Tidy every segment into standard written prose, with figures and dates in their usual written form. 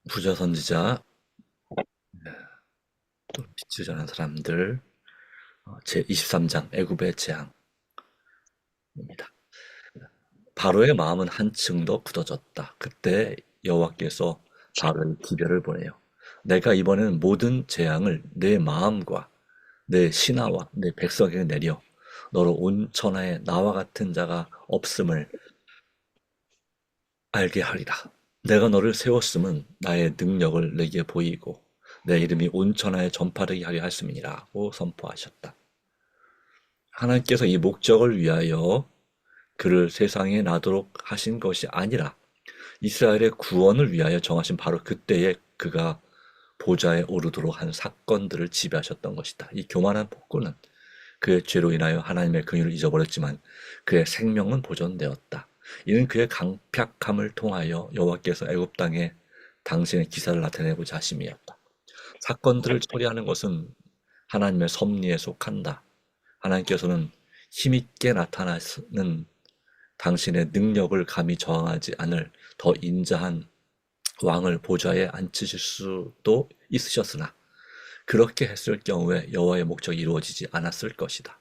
부자 선지자, 또 빛을 전한 사람들, 제23장 애굽의 재앙입니다. 바로의 마음은 한층 더 굳어졌다. 그때 여호와께서 바로의 기별을 보내요. 내가 이번에는 모든 재앙을 내 마음과 내 신하와 내 백성에게 내려 너로 온 천하에 나와 같은 자가 없음을 알게 하리라. 내가 너를 세웠음은 나의 능력을 내게 보이고 내 이름이 온 천하에 전파되게 하려 했음이니라고 선포하셨다. 하나님께서 이 목적을 위하여 그를 세상에 나도록 하신 것이 아니라 이스라엘의 구원을 위하여 정하신 바로 그때에 그가 보좌에 오르도록 한 사건들을 지배하셨던 것이다. 이 교만한 폭군은 그의 죄로 인하여 하나님의 긍휼을 잊어버렸지만 그의 생명은 보존되었다. 이는 그의 강팍함을 통하여 여호와께서 애굽 땅에 당신의 기사를 나타내고자 하심이었다. 사건들을 처리하는 것은 하나님의 섭리에 속한다. 하나님께서는 힘있게 나타나는 당신의 능력을 감히 저항하지 않을 더 인자한 왕을 보좌에 앉히실 수도 있으셨으나 그렇게 했을 경우에 여호와의 목적이 이루어지지 않았을 것이다.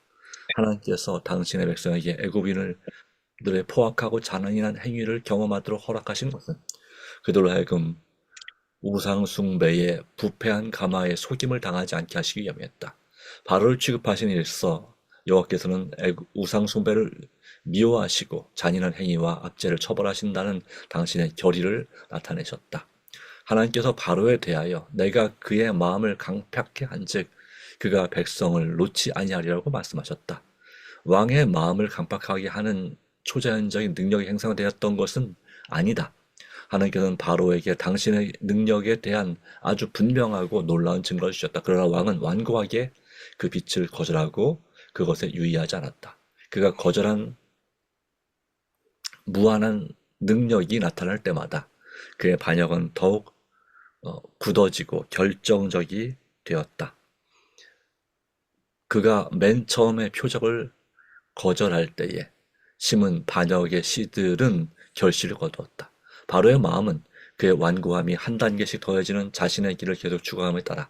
하나님께서 당신의 백성에게 애굽인들의 포악하고 잔인한 행위를 경험하도록 허락하신 것은 그들로 하여금 우상 숭배에 부패한 가마에 속임을 당하지 않게 하시기 위함이었다. 바로를 취급하신 일서 여호와께서는 우상 숭배를 미워하시고 잔인한 행위와 압제를 처벌하신다는 당신의 결의를 나타내셨다. 하나님께서 바로에 대하여 내가 그의 마음을 강팍케 한즉 그가 백성을 놓지 아니하리라고 말씀하셨다. 왕의 마음을 강팍하게 하는 초자연적인 능력이 형성되었던 것은 아니다. 하나님께서는 바로에게 당신의 능력에 대한 아주 분명하고 놀라운 증거를 주셨다. 그러나 왕은 완고하게 그 빛을 거절하고 그것에 유의하지 않았다. 그가 거절한 무한한 능력이 나타날 때마다 그의 반역은 더욱 굳어지고 결정적이 되었다. 그가 맨 처음에 표적을 거절할 때에 심은 반역의 씨들은 결실을 거두었다. 바로의 마음은 그의 완고함이 한 단계씩 더해지는 자신의 길을 계속 추구함에 따라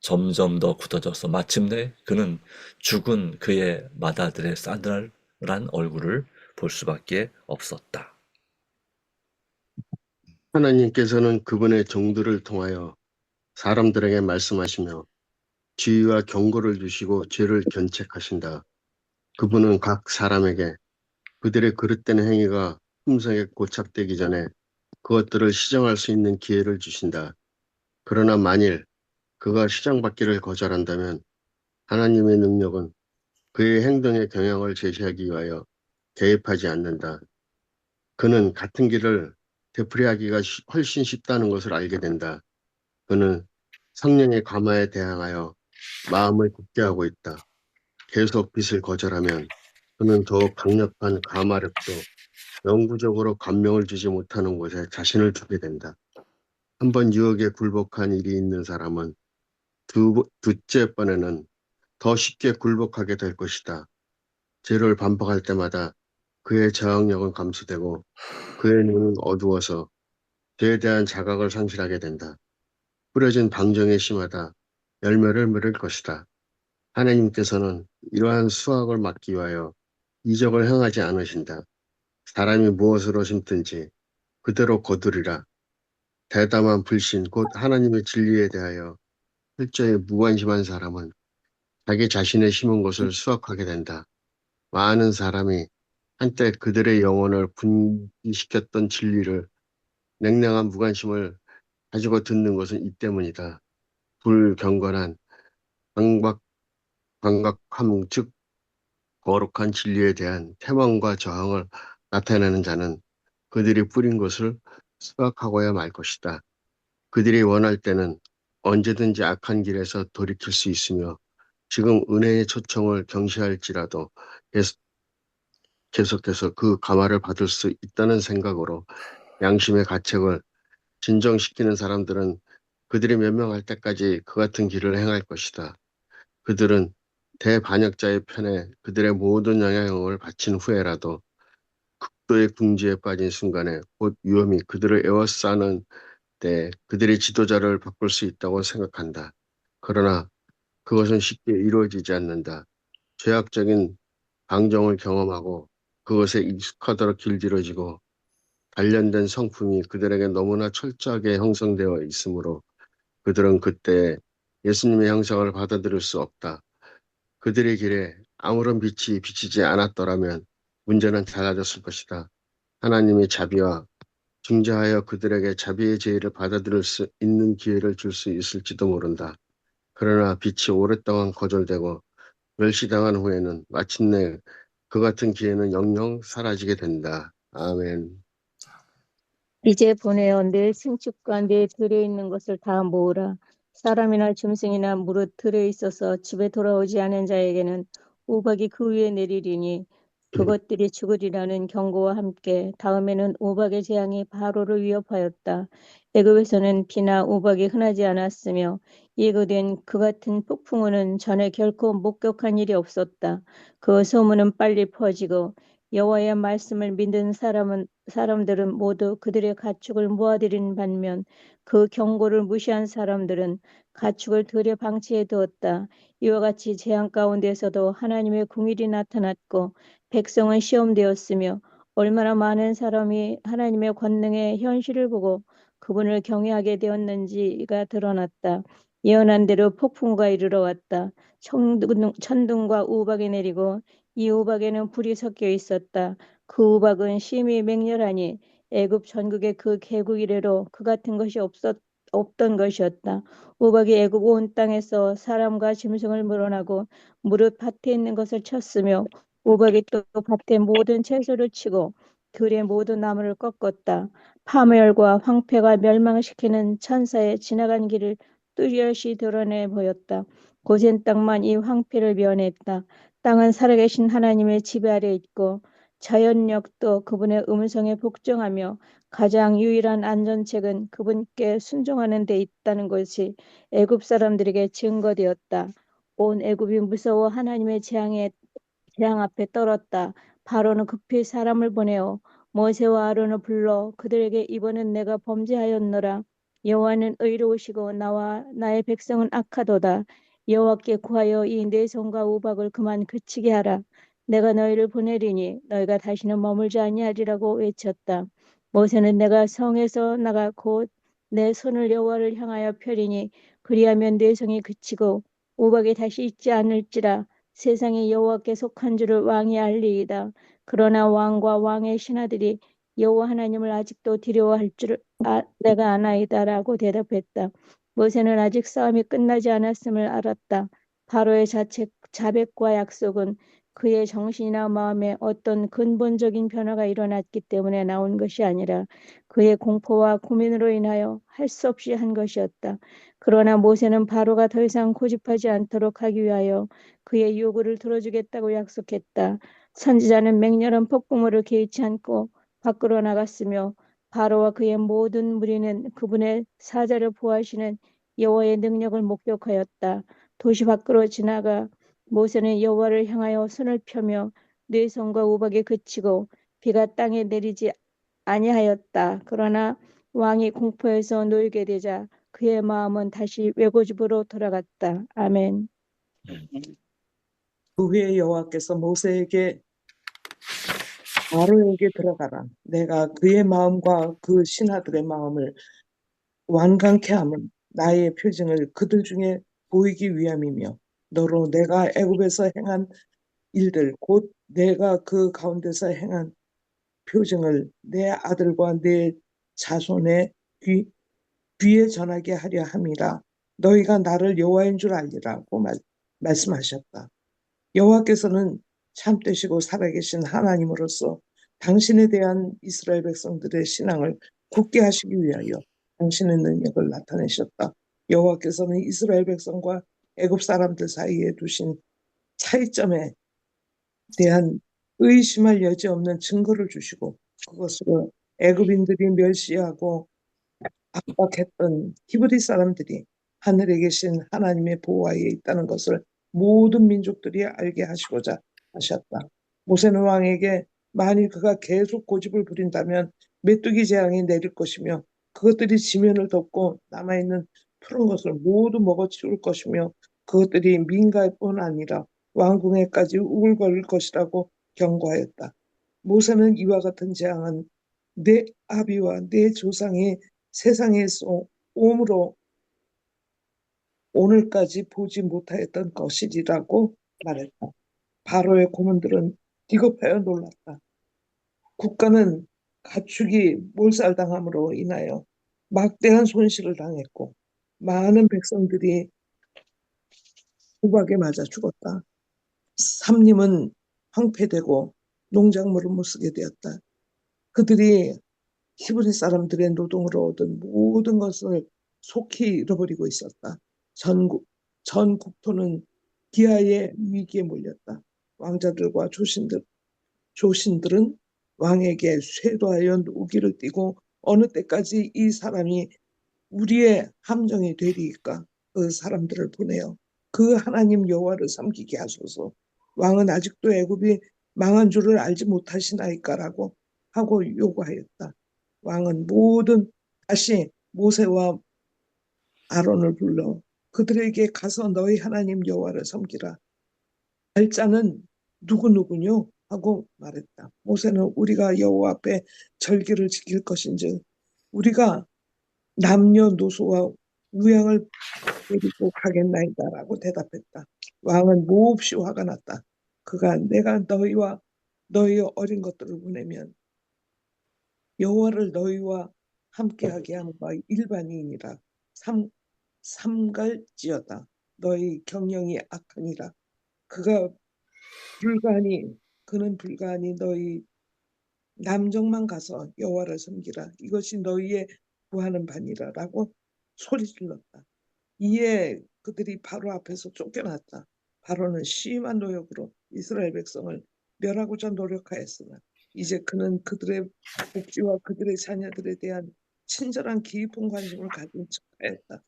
점점 더 굳어져서 마침내 그는 죽은 그의 맏아들의 싸늘한 얼굴을 볼 수밖에 없었다. 하나님께서는 그분의 종들을 통하여 사람들에게 말씀하시며 지위와 경고를 주시고 죄를 견책하신다. 그분은 각 사람에게 그들의 그릇된 행위가 품성에 고착되기 전에 그것들을 시정할 수 있는 기회를 주신다. 그러나 만일 그가 시정받기를 거절한다면 하나님의 능력은 그의 행동에 경향을 제시하기 위하여 개입하지 않는다. 그는 같은 길을 되풀이하기가 훨씬 쉽다는 것을 알게 된다. 그는 성령의 감화에 대항하여 마음을 굳게 하고 있다. 계속 빛을 거절하면 그는 더욱 강력한 감화력도 영구적으로 감명을 주지 못하는 곳에 자신을 두게 된다. 한번 유혹에 굴복한 일이 있는 사람은 두째 번에는 더 쉽게 굴복하게 될 것이다. 죄를 반복할 때마다 그의 저항력은 감소되고 그의 눈은 어두워서 죄에 대한 자각을 상실하게 된다. 뿌려진 방정에 심하다. 열매를 맺을 것이다. 하나님께서는 이러한 수확을 막기 위하여 이적을 행하지 않으신다. 사람이 무엇으로 심든지 그대로 거두리라. 대담한 불신, 곧 하나님의 진리에 대하여 철저히 무관심한 사람은 자기 자신의 심은 것을 수확하게 된다. 많은 사람이 한때 그들의 영혼을 분리시켰던 진리를 냉랭한 무관심을 가지고 듣는 것은 이 때문이다. 불경건한 강박함, 즉 거룩한 진리에 대한 태망과 저항을 나타내는 자는 그들이 뿌린 것을 수확하고야 말 것이다. 그들이 원할 때는 언제든지 악한 길에서 돌이킬 수 있으며 지금 은혜의 초청을 경시할지라도 계속해서 그 감화를 받을 수 있다는 생각으로 양심의 가책을 진정시키는 사람들은 그들이 멸망할 때까지 그 같은 길을 행할 것이다. 그들은 대반역자의 편에 그들의 모든 영향력을 바친 후에라도 극도의 궁지에 빠진 순간에 곧 위험이 그들을 에워싸는 때 그들의 지도자를 바꿀 수 있다고 생각한다. 그러나 그것은 쉽게 이루어지지 않는다. 죄악적인 방정을 경험하고 그것에 익숙하도록 길들여지고 단련된 성품이 그들에게 너무나 철저하게 형성되어 있으므로 그들은 그때 예수님의 형상을 받아들일 수 없다. 그들의 길에 아무런 빛이 비치지 않았더라면 문제는 달라졌을 것이다. 하나님이 자비와 중재하여 그들에게 자비의 제의를 받아들일 수 있는 기회를 줄 수 있을지도 모른다. 그러나 빛이 오랫동안 거절되고 멸시당한 후에는 마침내 그 같은 기회는 영영 사라지게 된다. 아멘. 이제 보내어 내 승축과 내 들에 있는 것을 다 모으라. 사람이나 짐승이나 무릇 들에 있어서 집에 돌아오지 않은 자에게는 우박이 그 위에 내리리니 그것들이 죽으리라는 경고와 함께 다음에는 우박의 재앙이 바로를 위협하였다. 애굽에서는 비나 우박이 흔하지 않았으며 예고된 그 같은 폭풍우는 전에 결코 목격한 일이 없었다. 그 소문은 빨리 퍼지고 여호와의 말씀을 믿는 사람들은 모두 그들의 가축을 모아들인 반면 그 경고를 무시한 사람들은 가축을 들에 방치해 두었다. 이와 같이 재앙 가운데서도 하나님의 공일이 나타났고 백성은 시험되었으며 얼마나 많은 사람이 하나님의 권능의 현실을 보고 그분을 경외하게 되었는지가 드러났다. 예언한 대로 폭풍우가 이르러 왔다. 천둥과 우박이 내리고 이 우박에는 불이 섞여 있었다. 그 우박은 심히 맹렬하니 애굽 전국의 그 개국 이래로 그 같은 것이 없던 것이었다. 우박이 애굽 온 땅에서 사람과 짐승을 물어나고 무릇 밭에 있는 것을 쳤으며 우박이 또 밭의 모든 채소를 치고 들의 모든 나무를 꺾었다. 파멸과 황폐가 멸망시키는 천사의 지나간 길을 뚜렷이 드러내 보였다. 고센 땅만 이 황폐를 면했다. 땅은 살아계신 하나님의 지배 아래 있고 자연력도 그분의 음성에 복종하며 가장 유일한 안전책은 그분께 순종하는 데 있다는 것이 애굽 사람들에게 증거되었다. 온 애굽이 무서워 하나님의 재앙 앞에 떨었다. 바로는 급히 사람을 보내어 모세와 아론을 불러 그들에게 이번엔 내가 범죄하였노라. 여호와는 의로우시고 나와 나의 백성은 악하도다. 여호와께 구하여 이 내 손과 우박을 그만 그치게 하라. 내가 너희를 보내리니 너희가 다시는 머물지 아니하리라고 외쳤다. 모세는 내가 성에서 나가 곧 내 손을 여호와를 향하여 펴리니 그리하면 내 성이 그치고 우박이 다시 있지 않을지라. 세상이 여호와께 속한 줄을 왕이 알리이다. 그러나 왕과 왕의 신하들이 여호와 하나님을 아직도 두려워할 줄을 내가 아나이다라고 대답했다. 모세는 아직 싸움이 끝나지 않았음을 알았다. 바로의 자백과 약속은 그의 정신이나 마음에 어떤 근본적인 변화가 일어났기 때문에 나온 것이 아니라 그의 공포와 고민으로 인하여 할 수 없이 한 것이었다. 그러나 모세는 바로가 더 이상 고집하지 않도록 하기 위하여 그의 요구를 들어주겠다고 약속했다. 선지자는 맹렬한 폭풍우를 개의치 않고 밖으로 나갔으며 바로와 그의 모든 무리는 그분의 사자를 보호하시는 여호와의 능력을 목격하였다. 도시 밖으로 지나가 모세는 여호와를 향하여 손을 펴며 네 손과 우박이 그치고 비가 땅에 내리지 아니하였다. 그러나 왕이 공포에서 놀게 되자 그의 마음은 다시 외고집으로 돌아갔다. 아멘. 그 후에 여호와께서 모세에게 바로에게 들어가라. 내가 그의 마음과 그 신하들의 마음을 완강케 함은 나의 표징을 그들 중에 보이기 위함이며 너로 내가 애굽에서 행한 일들 곧 내가 그 가운데서 행한 표징을 내 아들과 내 자손의 귀에 전하게 하려 함이라. 너희가 나를 여호와인 줄 알리라고 말씀하셨다. 여호와께서는 참되시고 살아계신 하나님으로서 당신에 대한 이스라엘 백성들의 신앙을 굳게 하시기 위하여 당신의 능력을 나타내셨다. 여호와께서는 이스라엘 백성과 애굽 사람들 사이에 두신 차이점에 대한 의심할 여지 없는 증거를 주시고 그것으로 애굽인들이 멸시하고 압박했던 히브리 사람들이 하늘에 계신 하나님의 보호하에 있다는 것을 모든 민족들이 알게 하시고자 하셨다. 모세는 왕에게 만일 그가 계속 고집을 부린다면 메뚜기 재앙이 내릴 것이며 그것들이 지면을 덮고 남아있는 푸른 것을 모두 먹어치울 것이며 그것들이 민가뿐 아니라 왕궁에까지 우글거릴 것이라고 경고하였다. 모세는 이와 같은 재앙은 내 아비와 내 조상이 세상에서 옴으로 오늘까지 보지 못하였던 것이리라고 말했다. 바로의 고문들은 기겁하여 놀랐다. 국가는 가축이 몰살당함으로 인하여 막대한 손실을 당했고 많은 백성들이 우박에 맞아 죽었다. 삼림은 황폐되고 농작물을 못 쓰게 되었다. 그들이 히브리 사람들의 노동으로 얻은 모든 것을 속히 잃어버리고 있었다. 전 국토는 기아의 위기에 몰렸다. 왕자들과 조신들은 왕에게 쇄도하여 우기를 띠고 어느 때까지 이 사람이 우리의 함정이 되리이까 그 사람들을 보내어 그 하나님 여호와를 섬기게 하소서. 왕은 아직도 애굽이 망한 줄을 알지 못하시나이까라고 하고 요구하였다. 왕은 다시 모세와 아론을 불러 그들에게 가서 너희 하나님 여호와를 섬기라. 알자는 누구누구뇨? 하고 말했다. 모세는 우리가 여호와 앞에 절기를 지킬 것인즉 우리가 남녀노소와 우양을 데리고 가겠나이다라고 대답했다. 왕은 몹시 화가 났다. 그가 내가 너희와 너희의 어린 것들을 보내면 여호와를 너희와 함께하게 하는 바 일반이니라. 삼갈지어다. 너희 경영이 악하니라. 그는 불가하니 너희 남정만 가서 여호와를 섬기라. 이것이 너희의 구하는 바니라라고 소리 질렀다. 이에 그들이 바로 앞에서 쫓겨났다. 바로는 심한 노역으로 이스라엘 백성을 멸하고자 노력하였으나 이제 그는 그들의 복지와 그들의 자녀들에 대한 친절한 깊은 관심을 가진 척하였다.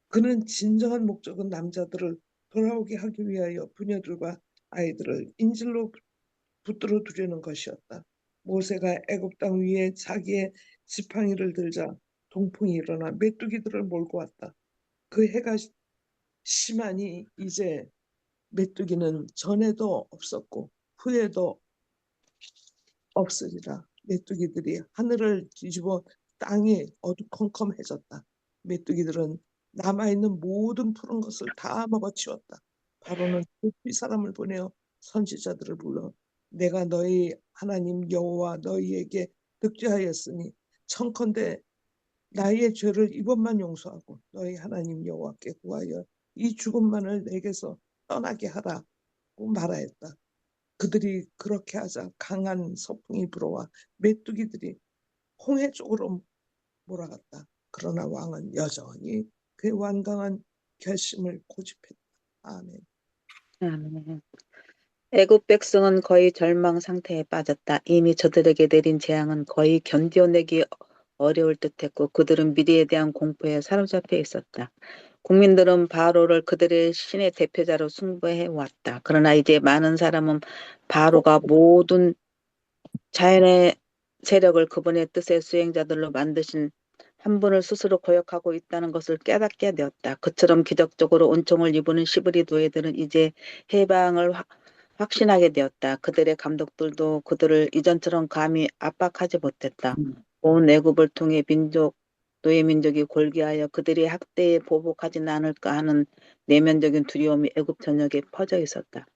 그는 진정한 목적은 남자들을 돌아오게 하기 위하여 부녀들과 아이들을 인질로 붙들어 두려는 것이었다. 모세가 애굽 땅 위에 자기의 지팡이를 들자 동풍이 일어나 메뚜기들을 몰고 왔다. 그 해가 심하니 이제 메뚜기는 전에도 없었고 후에도 없으리라. 메뚜기들이 하늘을 뒤집어 땅이 어두컴컴해졌다. 메뚜기들은 남아있는 모든 푸른 것을 다 먹어치웠다. 바로는 높이 사람을 보내어 선지자들을 불러 내가 너희 하나님 여호와 너희에게 득죄하였으니 청컨대 나의 죄를 이번만 용서하고 너희 하나님 여호와께 구하여 이 죽음만을 내게서 떠나게 하라고 말하였다. 그들이 그렇게 하자 강한 서풍이 불어와 메뚜기들이 홍해 쪽으로 몰아갔다. 그러나 왕은 여전히 그의 완강한 결심을 고집했다. 아멘. 아멘. 애굽 백성은 거의 절망 상태에 빠졌다. 이미 저들에게 내린 재앙은 거의 견뎌내기 어려울 듯했고 그들은 미래에 대한 공포에 사로잡혀 있었다. 국민들은 바로를 그들의 신의 대표자로 숭배해 왔다. 그러나 이제 많은 사람은 바로가 모든 자연의 세력을 그분의 뜻의 수행자들로 만드신 한 분을 스스로 거역하고 있다는 것을 깨닫게 되었다. 그처럼 기적적으로 은총을 입은 시브리 노예들은 이제 해방을 확신하게 되었다. 그들의 감독들도 그들을 이전처럼 감히 압박하지 못했다. 온 애굽을 통해 노예 민족이 골기하여 그들의 학대에 보복하지는 않을까 하는 내면적인 두려움이 애굽 전역에 퍼져 있었다.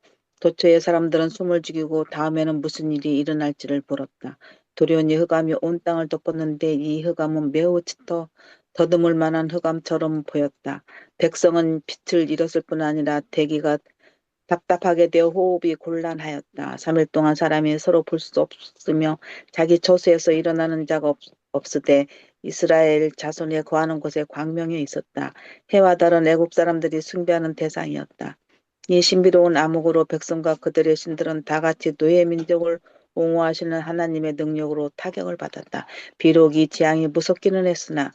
도처의 사람들은 숨을 죽이고 다음에는 무슨 일이 일어날지를 물었다. 두려움이 흑암이 온 땅을 덮었는데 이 흑암은 매우 짙어 더듬을 만한 흑암처럼 보였다. 백성은 빛을 잃었을 뿐 아니라 대기가 답답하게 되어 호흡이 곤란하였다. 3일 동안 사람이 서로 볼 수 없으며 자기 처소에서 일어나는 자가 없으되 이스라엘 자손에 거하는 곳에 광명이 있었다. 해와 달은 애굽 사람들이 숭배하는 대상이었다. 이 신비로운 암흑으로 백성과 그들의 신들은 다 같이 노예 민족을 옹호하시는 하나님의 능력으로 타격을 받았다. 비록 이 재앙이 무섭기는 했으나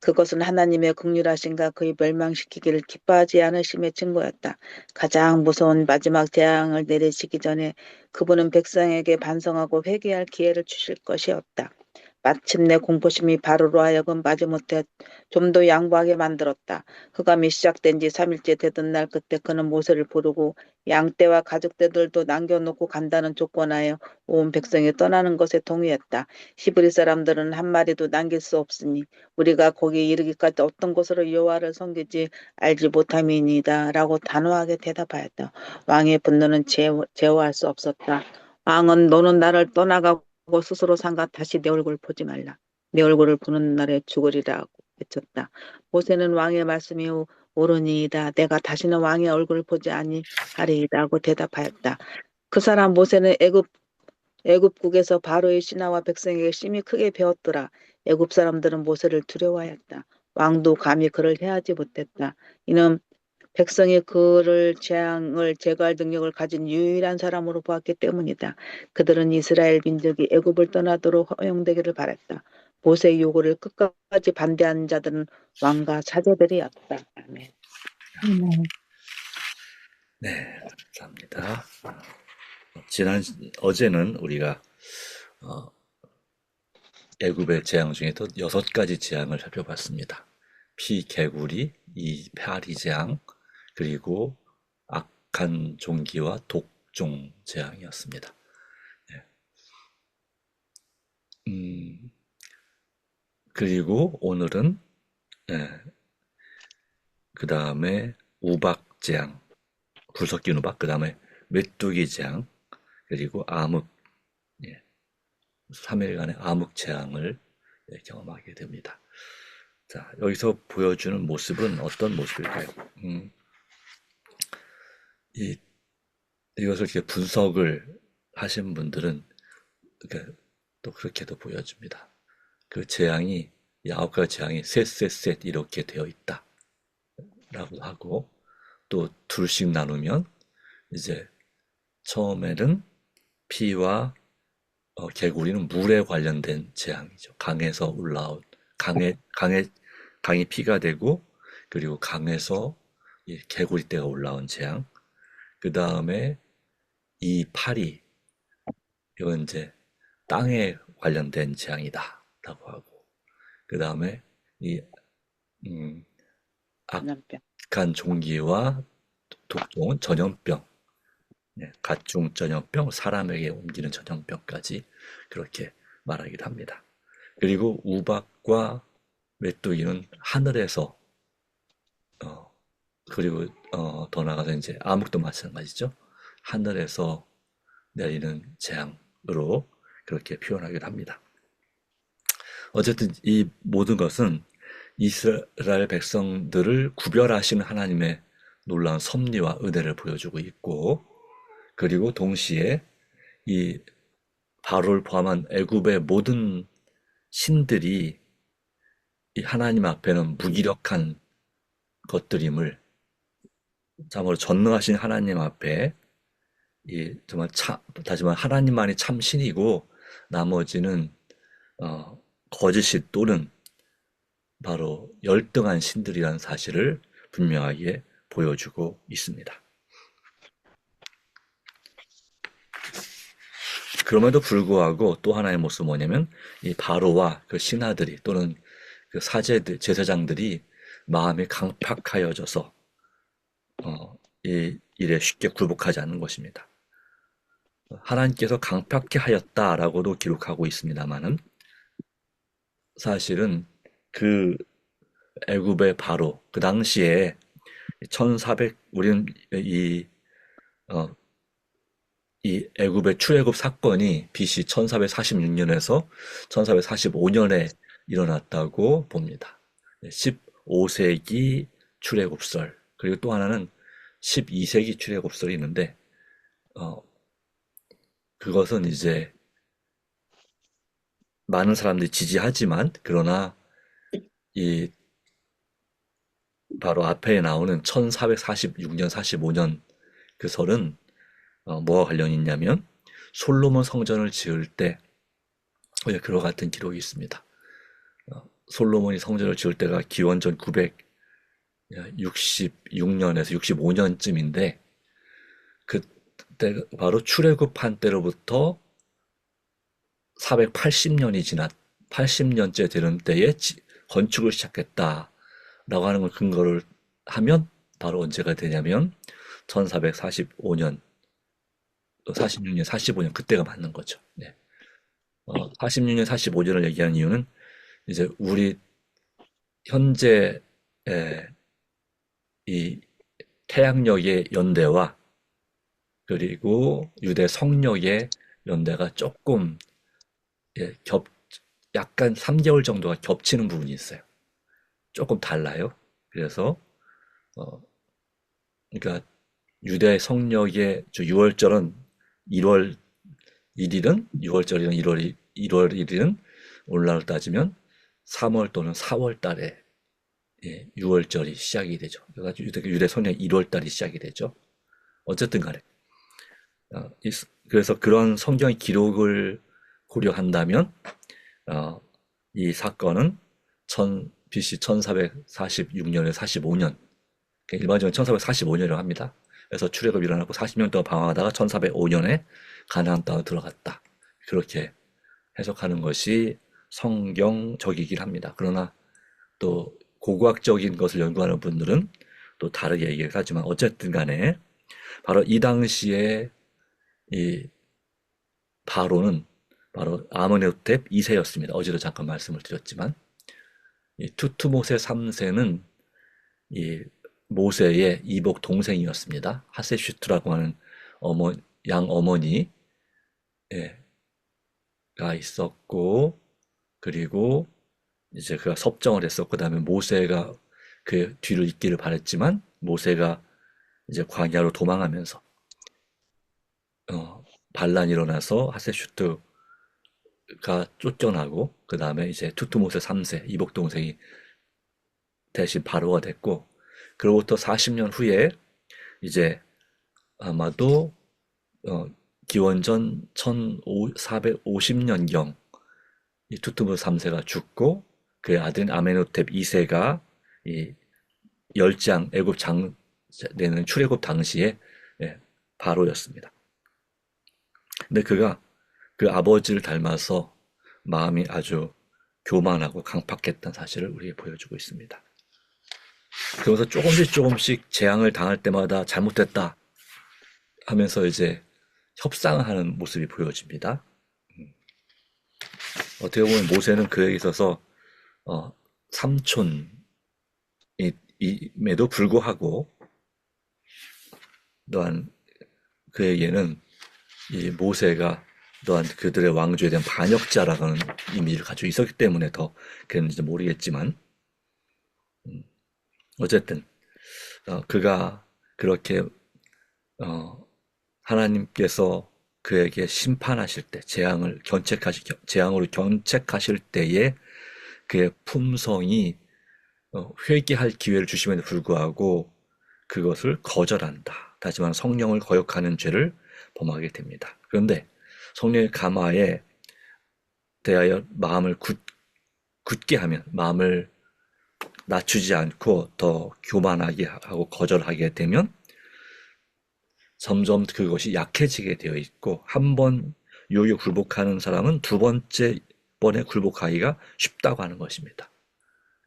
그것은 하나님의 긍휼하심과 그의 멸망시키기를 기뻐하지 않으심의 증거였다. 가장 무서운 마지막 재앙을 내리시기 전에 그분은 백성에게 반성하고 회개할 기회를 주실 것이었다. 마침내 공포심이 바로로 하여금 마지못해 좀 더 양보하게 만들었다. 흑암이 시작된 지 3일째 되던 날 그때 그는 모세를 부르고 양떼와 가족들도 남겨놓고 간다는 조건하에 온 백성이 떠나는 것에 동의했다. 히브리 사람들은 한 마리도 남길 수 없으니 우리가 거기에 이르기까지 어떤 것으로 여호와를 섬기지 알지 못함이니이다 라고 단호하게 대답하였다. 왕의 분노는 제어할 수 없었다. 왕은 너는 나를 떠나가고 스스로 상가 다시 내 얼굴 보지 말라. 내 얼굴을 보는 날에 죽으리라고 외쳤다. 모세는 왕의 말씀이 옳으니이다. 내가 다시는 왕의 얼굴을 보지 아니하리이다고 대답하였다. 그 사람 모세는 애굽국에서 바로의 신하와 백성에게 심히 크게 배웠더라. 애굽 사람들은 모세를 두려워하였다. 왕도 감히 그를 해하지 못했다. 이는 백성이 그를 재앙을 제거할 능력을 가진 유일한 사람으로 보았기 때문이다. 그들은 이스라엘 민족이 애굽을 떠나도록 허용되기를 바랐다. 모세의 요구를 끝까지 반대한 자들은 왕과 사제들이었다. 아멘. 네, 감사합니다. 어제는 우리가 애굽의 재앙 중에 또 6가지 재앙을 살펴봤습니다. 피, 개구리, 이 파리 재앙, 그리고 악한 종기와 독종 재앙이었습니다. 그리고 오늘은 그 다음에 우박 재앙, 굴섞인 우박, 그 다음에 메뚜기 재앙, 그리고 암흑, 3일간의 암흑 재앙을 경험하게 됩니다. 자, 여기서 보여주는 모습은 어떤 모습일까요? 이것을 이렇게 분석을 하신 분들은 또 그렇게도 보여줍니다. 그 재앙이, 이 9가지 재앙이 셋 이렇게 되어 있다 라고 하고, 또 둘씩 나누면 이제 처음에는 피와 개구리는 물에 관련된 재앙이죠. 강에서 올라온 강이 피가 되고, 그리고 강에서 이 개구리떼가 올라온 재앙. 그 다음에 이 파리, 이건 이제 땅에 관련된 재앙이다라고 하고, 그 다음에 이 악한 종기와 독종은 전염병, 가충 전염병, 사람에게 옮기는 전염병까지 그렇게 말하기도 합니다. 그리고 우박과 메뚜기는 하늘에서, 그리고 더 나아가서 이제 암흑도 마찬가지죠. 하늘에서 내리는 재앙으로 그렇게 표현하기도 합니다. 어쨌든 이 모든 것은 이스라엘 백성들을 구별하시는 하나님의 놀라운 섭리와 은혜를 보여주고 있고, 그리고 동시에 이 바로를 포함한 애굽의 모든 신들이 이 하나님 앞에는 무기력한 것들임을, 참으로 전능하신 하나님 앞에 정말 다시 말해 하나님만이 참 신이고 나머지는 거짓신 또는 바로 열등한 신들이라는 사실을 분명하게 보여주고 있습니다. 그럼에도 불구하고 또 하나의 모습은 뭐냐면, 이 바로와 그 신하들이 또는 그 사제들, 제사장들이 마음이 강팍하여져서 이 일에 쉽게 굴복하지 않는 것입니다. 하나님께서 강팍해 하였다라고도 기록하고 있습니다만은, 사실은 그 애굽의 바로 그 당시에 우리는 이 애굽의 출애굽 사건이 BC 1446년에서 1445년에 일어났다고 봅니다. 15세기 출애굽설, 그리고 또 하나는 12세기 출애굽설이 있는데, 그것은 이제 많은 사람들이 지지하지만, 그러나 이 바로 앞에 나오는 1446년, 45년 그 설은 뭐와 관련이 있냐면, 솔로몬 성전을 지을 때 그와 같은 기록이 있습니다. 솔로몬이 성전을 지을 때가 기원전 966년에서 65년쯤인데 그때 바로 출애굽한 때로부터 480년이 지났 80년째 되는 때에 건축을 시작했다라고 하는 걸 근거를 하면 바로 언제가 되냐면 1445년 또 46년, 45년 그때가 맞는 거죠. 네. 46년, 45년을 얘기하는 이유는 이제 우리 현재 이 태양력의 연대와 그리고 유대 성력의 연대가 조금 약간 3개월 정도가 겹치는 부분이 있어요. 조금 달라요. 그래서 그러니까 유대 성력의 6월절은 1월 1일은 6월절이든 1월 1일은 오늘날로 따지면 3월 또는 4월 달에 6월절이 시작이 되죠. 그래서 유대 성령 1월 달이 시작이 되죠. 어쨌든 간에 그래서 그런 성경의 기록을 고려한다면 이 사건은 BC 1446년에 45년 일반적으로 1445년이라고 합니다. 그래서 출애굽이 일어나고 40년 동안 방황하다가 1405년에 가나안 땅으로 들어갔다. 그렇게 해석하는 것이 성경적이긴 합니다. 그러나 또 고고학적인 것을 연구하는 분들은 또 다르게 얘기를 하지만 어쨌든 간에 바로 이 당시에 이 바로는 바로 아므네우텝 2세였습니다. 어제도 잠깐 말씀을 드렸지만 이 투투모세 3세는 이 모세의 이복 동생이었습니다. 하세슈트라고 하는 양어머니가 있었고 그리고 이제 그가 섭정을 했었고 그다음에 모세가 그 뒤를 잇기를 바랬지만 모세가 이제 광야로 도망하면서 반란이 일어나서 하세슈트가 쫓겨나고 그 다음에 이제 투투모세 3세 이복 동생이 대신 바로가 됐고 그로부터 40년 후에 이제 아마도 기원전 1450년경 이 투투모세 3세가 죽고 그의 아들인 아메노텝 2세가 이 열장 애굽 장 내는 출애굽 당시에 바로였습니다. 근데 그가 그 아버지를 닮아서 마음이 아주 교만하고 강팍했다는 사실을 우리에게 보여주고 있습니다. 그러면서 조금씩 재앙을 당할 때마다 잘못됐다 하면서 이제 협상하는 모습이 보여집니다. 어떻게 보면 모세는 그에 있어서 삼촌임에도 불구하고 또한 그에게는 이 모세가 또한 그들의 왕조에 대한 반역자라는 이미지를 가지고 있었기 때문에 더 그랬는지 모르겠지만 어쨌든 그가 그렇게 하나님께서 그에게 심판하실 때 재앙으로 견책하실 때에 그의 품성이 회개할 기회를 주심에도 불구하고 그것을 거절한다. 다시 말하면 성령을 거역하는 죄를 범하게 됩니다. 그런데 성령의 감화에 대하여 마음을 굳게 하면 마음을 낮추지 않고 더 교만하게 하고 거절하게 되면 점점 그것이 약해지게 되어 있고 한 번 유혹에 굴복하는 사람은 두 번째 번에 굴복하기가 쉽다고 하는 것입니다.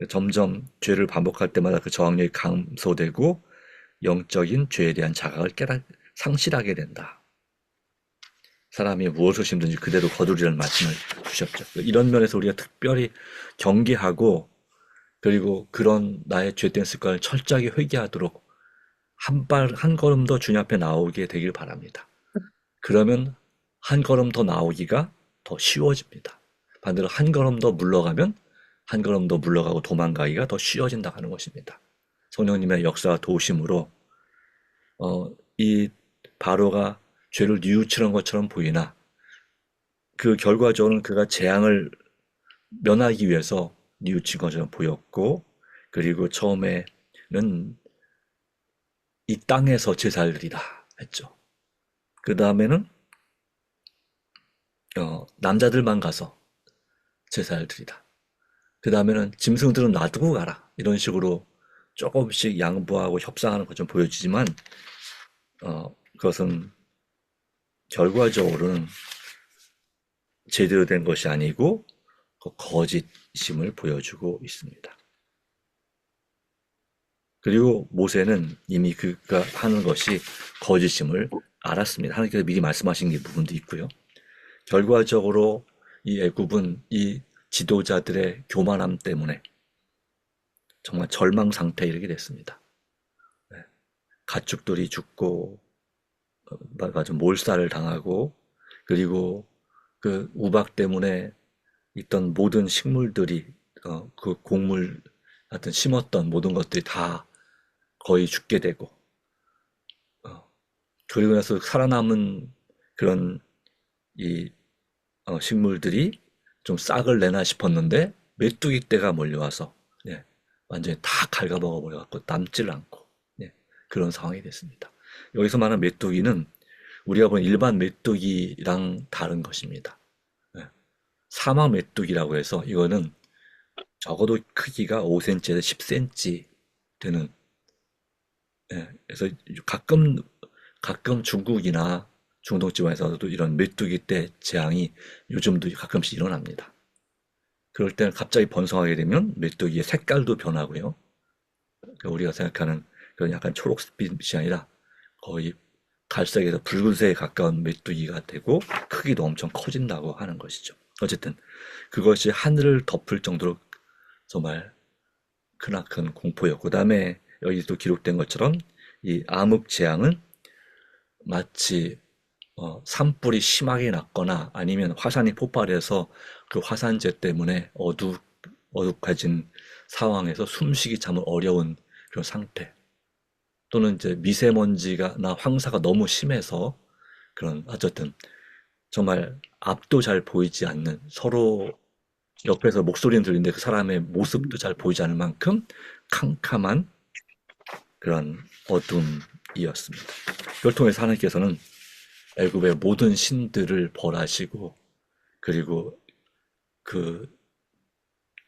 점점 죄를 반복할 때마다 그 저항력이 감소되고 영적인 죄에 대한 자각을 상실하게 된다. 사람이 무엇을 심든지 그대로 거두리라는 말씀을 주셨죠. 이런 면에서 우리가 특별히 경계하고 그리고 그런 나의 죄된 습관을 철저하게 회개하도록 한 걸음 더 주님 앞에 나오게 되길 바랍니다. 그러면 한 걸음 더 나오기가 더 쉬워집니다. 반대로 한 걸음 더 물러가면 한 걸음 더 물러가고 도망가기가 더 쉬워진다 하는 것입니다. 성령님의 역사와 도우심으로 이 바로가 죄를 뉘우치는 것처럼 보이나 그 결과적으로는 그가 재앙을 면하기 위해서 뉘우친 것처럼 보였고 그리고 처음에는 이 땅에서 제사를 드리라 했죠. 그 다음에는 남자들만 가서 제사를 드리라. 그 다음에는 짐승들은 놔두고 가라. 이런 식으로 조금씩 양보하고 협상하는 것 좀 보여주지만, 그것은 결과적으로는 제대로 된 것이 아니고 그 거짓임을 보여주고 있습니다. 그리고 모세는 이미 그가 하는 것이 거짓임을 알았습니다. 하나님께서 미리 말씀하신 게 부분도 있고요. 결과적으로 이 애굽은 이 지도자들의 교만함 때문에 정말 절망 상태에 이르게 됐습니다. 네. 가축들이 죽고, 맞아, 몰살을 당하고, 그리고 그 우박 때문에 있던 모든 식물들이, 그 곡물 하여튼 심었던 모든 것들이 다 거의 죽게 되고, 그리고 나서 살아남은 그런 이 식물들이 좀 싹을 내나 싶었는데 메뚜기 떼가 몰려와서, 예, 완전히 다 갉아먹어 버려갖고 남질 않고, 예, 그런 상황이 됐습니다. 여기서 말하는 메뚜기는 우리가 보는 일반 메뚜기랑 다른 것입니다. 예, 사막 메뚜기라고 해서 이거는 적어도 크기가 5cm에서 10cm 되는, 예, 그래서 가끔 중국이나 중동 지방에서도 이런 메뚜기 떼 재앙이 요즘도 가끔씩 일어납니다. 그럴 때는 갑자기 번성하게 되면 메뚜기의 색깔도 변하고요. 그러니까 우리가 생각하는 그런 약간 초록빛이 아니라 거의 갈색에서 붉은색에 가까운 메뚜기가 되고 크기도 엄청 커진다고 하는 것이죠. 어쨌든 그것이 하늘을 덮을 정도로 정말 크나큰 공포였고, 그다음에 여기도 기록된 것처럼 이 암흑 재앙은 마치 산불이 심하게 났거나 아니면 화산이 폭발해서 그 화산재 때문에 어둑해진 상황에서 숨쉬기 참 어려운 그런 상태, 또는 이제 미세먼지나 황사가 너무 심해서 그런, 어쨌든 정말 앞도 잘 보이지 않는, 서로 옆에서 목소리는 들리는데 그 사람의 모습도 잘 보이지 않을 만큼 캄캄한 그런 어둠이었습니다. 그걸 통해서 하나님께서는 애굽의 모든 신들을 벌하시고, 그리고 그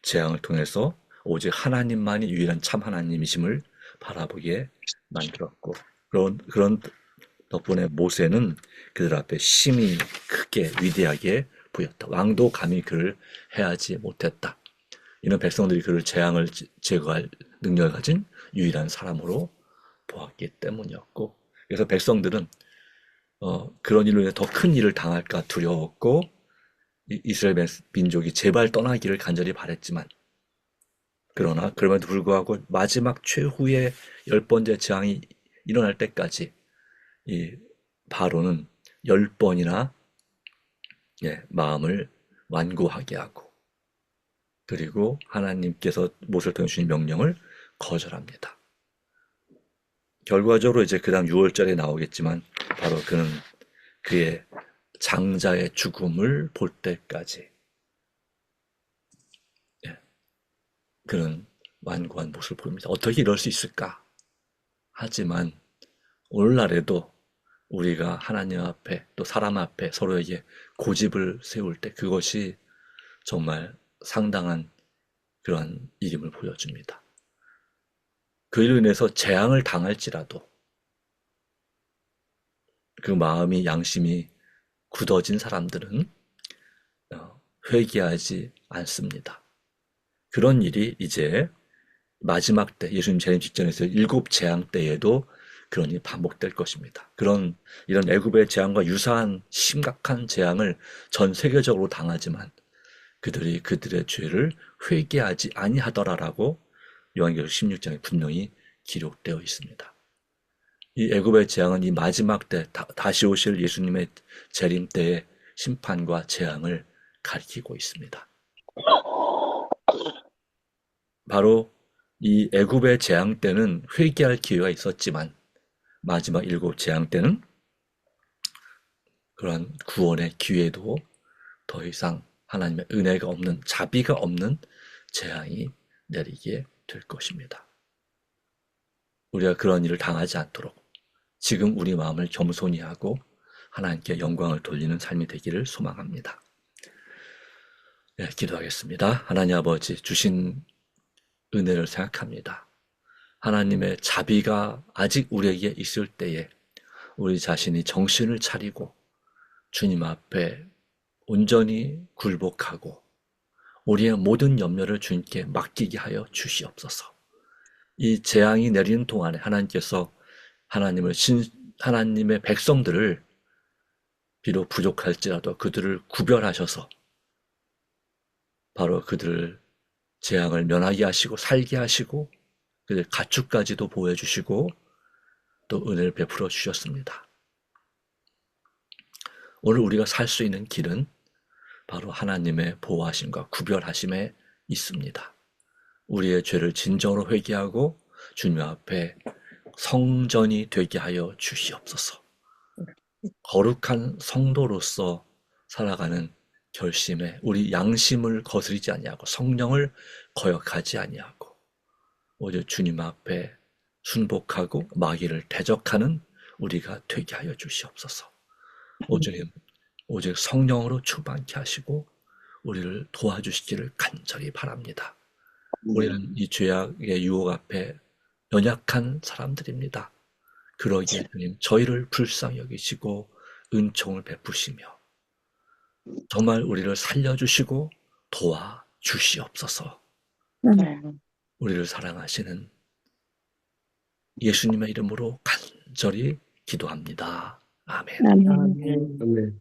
재앙을 통해서 오직 하나님만이 유일한 참 하나님이심을 바라보게 만들었고, 그런 덕분에 모세는 그들 앞에 심히 크게 위대하게 보였다. 왕도 감히 그를 해하지 못했다. 이는 백성들이 그를 재앙을 제거할 능력을 가진 유일한 사람으로 보았기 때문이었고, 그래서 백성들은 그런 일로 인해 더 큰 일을 당할까 두려웠고, 이스라엘 민족이 제발 떠나기를 간절히 바랬지만, 그러나 그럼에도 불구하고 마지막 최후의 10번째 재앙이 일어날 때까지 이 바로는 10번이나, 예, 마음을 완고하게 하고, 그리고 하나님께서 모세를 통해 주신 명령을 거절합니다. 결과적으로 이제 그 다음 6월절에 나오겠지만, 바로 그는 그의 장자의 죽음을 볼 때까지, 예, 그는 완고한 모습을 보입니다. 어떻게 이럴 수 있을까? 하지만 오늘날에도 우리가 하나님 앞에 또 사람 앞에 서로에게 고집을 세울 때 그것이 정말 상당한 그런 일임을 보여줍니다. 그로 인해서 재앙을 당할지라도 그 마음이, 양심이 굳어진 사람들은 회개하지 않습니다. 그런 일이 이제 마지막 때, 예수님 재림 직전에서 7 재앙 때에도 그런 일이 반복될 것입니다. 이런 애굽의 재앙과 유사한 심각한 재앙을 전 세계적으로 당하지만 그들이 그들의 죄를 회개하지 아니하더라라고 요한계시록 16장에 분명히 기록되어 있습니다. 이 애굽의 재앙은 이 마지막 때 다시 오실 예수님의 재림 때의 심판과 재앙을 가리키고 있습니다. 바로 이 애굽의 재앙 때는 회개할 기회가 있었지만 마지막 7 재앙 때는 그러한 구원의 기회도 더 이상 하나님의 은혜가 없는, 자비가 없는 재앙이 내리게 될 것입니다. 우리가 그런 일을 당하지 않도록 지금 우리 마음을 겸손히 하고 하나님께 영광을 돌리는 삶이 되기를 소망합니다. 네, 기도하겠습니다. 하나님 아버지 주신 은혜를 생각합니다. 하나님의 자비가 아직 우리에게 있을 때에 우리 자신이 정신을 차리고 주님 앞에 온전히 굴복하고 우리의 모든 염려를 주님께 맡기게 하여 주시옵소서. 이 재앙이 내리는 동안에 하나님께서 하나님의 백성들을 비록 부족할지라도 그들을 구별하셔서 바로 그들을 재앙을 면하게 하시고 살게 하시고 그들 가축까지도 보호해주시고 또 은혜를 베풀어 주셨습니다. 오늘 우리가 살 수 있는 길은 바로 하나님의 보호하심과 구별하심에 있습니다. 우리의 죄를 진정으로 회개하고 주님 앞에 성전이 되게 하여 주시옵소서. 거룩한 성도로서 살아가는 결심에 우리 양심을 거스르지 아니하고 성령을 거역하지 아니하고 오직 주님 앞에 순복하고 마귀를 대적하는 우리가 되게 하여 주시옵소서. 오주님, 오직 성령으로 충만케 하시고 우리를 도와주시기를 간절히 바랍니다. 우리는 이 죄악의 유혹 앞에 연약한 사람들입니다. 그러기에 주님 저희를 불쌍히 여기시고 은총을 베푸시며 정말 우리를 살려주시고 도와주시옵소서. 우리를 사랑하시는 예수님의 이름으로 간절히 기도합니다. 아멘. 아멘. 아멘. 아멘.